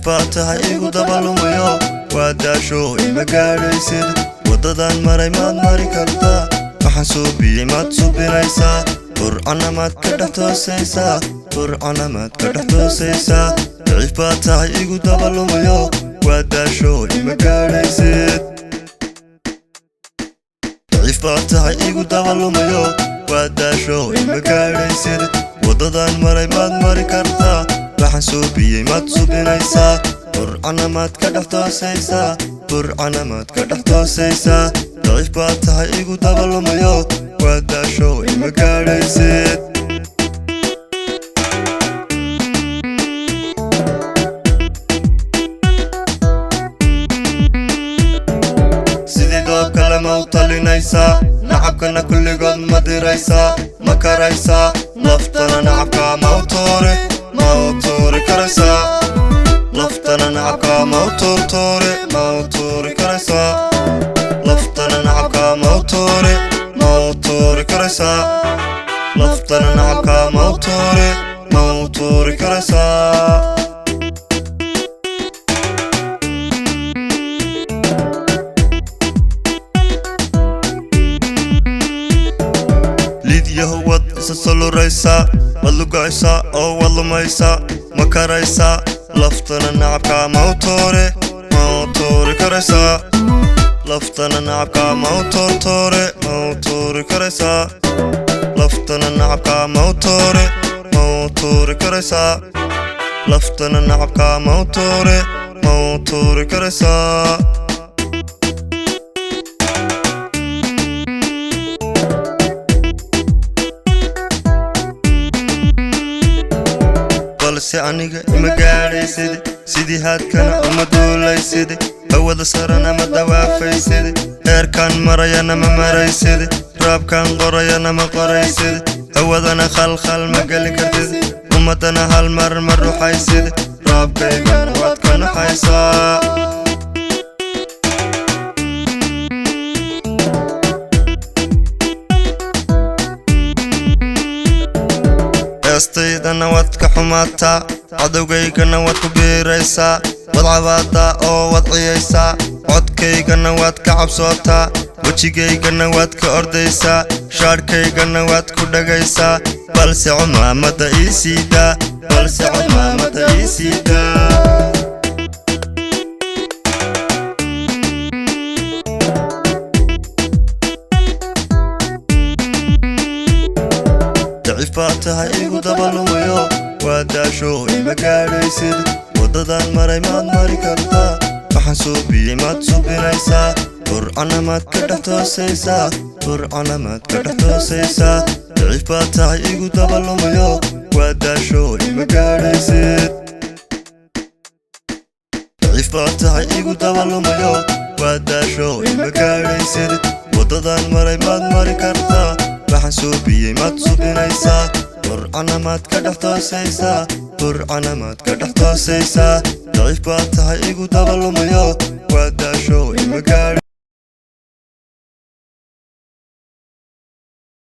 daciifaatahay igu dabalumayo waa daasho ima gaadhaysid wadadan maray maad mari kartaa waxaan suubiyey maad subinaysaa burcana maad ka dhex toosaysaa burcana maad ka dhex toosaysaa daciifaatahay igu dabalumayo waa daasho ima gaadhaysid daciifaatahay igu dabalumayo waa daasho ima gaadhaysid wadadan maray maad mari kartaa waxaan suubiyey maad subinaysaa burcana maad ka dhex toosaysaa burcana maad ka dhex toosaysaa daciifaatahay igu dabalumayo waa daasho ima gaadhaysid sidii doobka lama u talinaysaa nacabkana kulligood ma diraysaa ma karaysaa laftana nacabka ma u tuuri karaysaa laftana nacabka ma u tuuri karaysaa laftana nacabka ma u tuuri karaysaa laftana nacabka ma u tuuri karaysaa يهود سسلو ريسا واللقايسا او واللميسا مكاريسا لفتنا نعبكا موتوري كريسا لفتنا نعبكا موتوري كريسا لفتنا نعبكا موتوري كريسا لفتنا نعبكا موتوري كريسا balse aniga ima gaadhaysid sidii haadkana uma duulaysid hawada sarana ma dawaafaysid heerkan marayana ma maraysid raabkan qorayana ma qoraysid hawadana khalkhal ma gelin kartid ummadana hal mar ma ruxaysid raabkaygana waad ka naxaysaa استيدنا واتك حماتا عدوغيغنا واتك بيريسا ودعباتا او وضعيسا عدكيغنا واتك عبصوتا وجيغيغنا واتك ارديسا شاركيغنا واتك دغيسا بلسي عمامة ايسيدا بلسي عمامة ايسيدا daciifaatahay igu dabalumayo waa daasho ima gaadhaysid wadadan maray maad mari kartaa waxaan suubiyey maad subinaysaa burcana maad ka dhex toosaysaa burcana maad ka dhex toosaysaa daciifaatahay igu dabalumayo waa daasho ima gaadhaysid daciifaatahay igu dabalumayo waa daasho ima gaadhaysid wadadan maray maad mari kartaa waxaan suubiyey maad subinaysaa burcana maad ka dhex toosaysaa burcana maad ka dhex toosaysaa daciifaatahay igu dabalumayo waa daasho ima gaadhaysid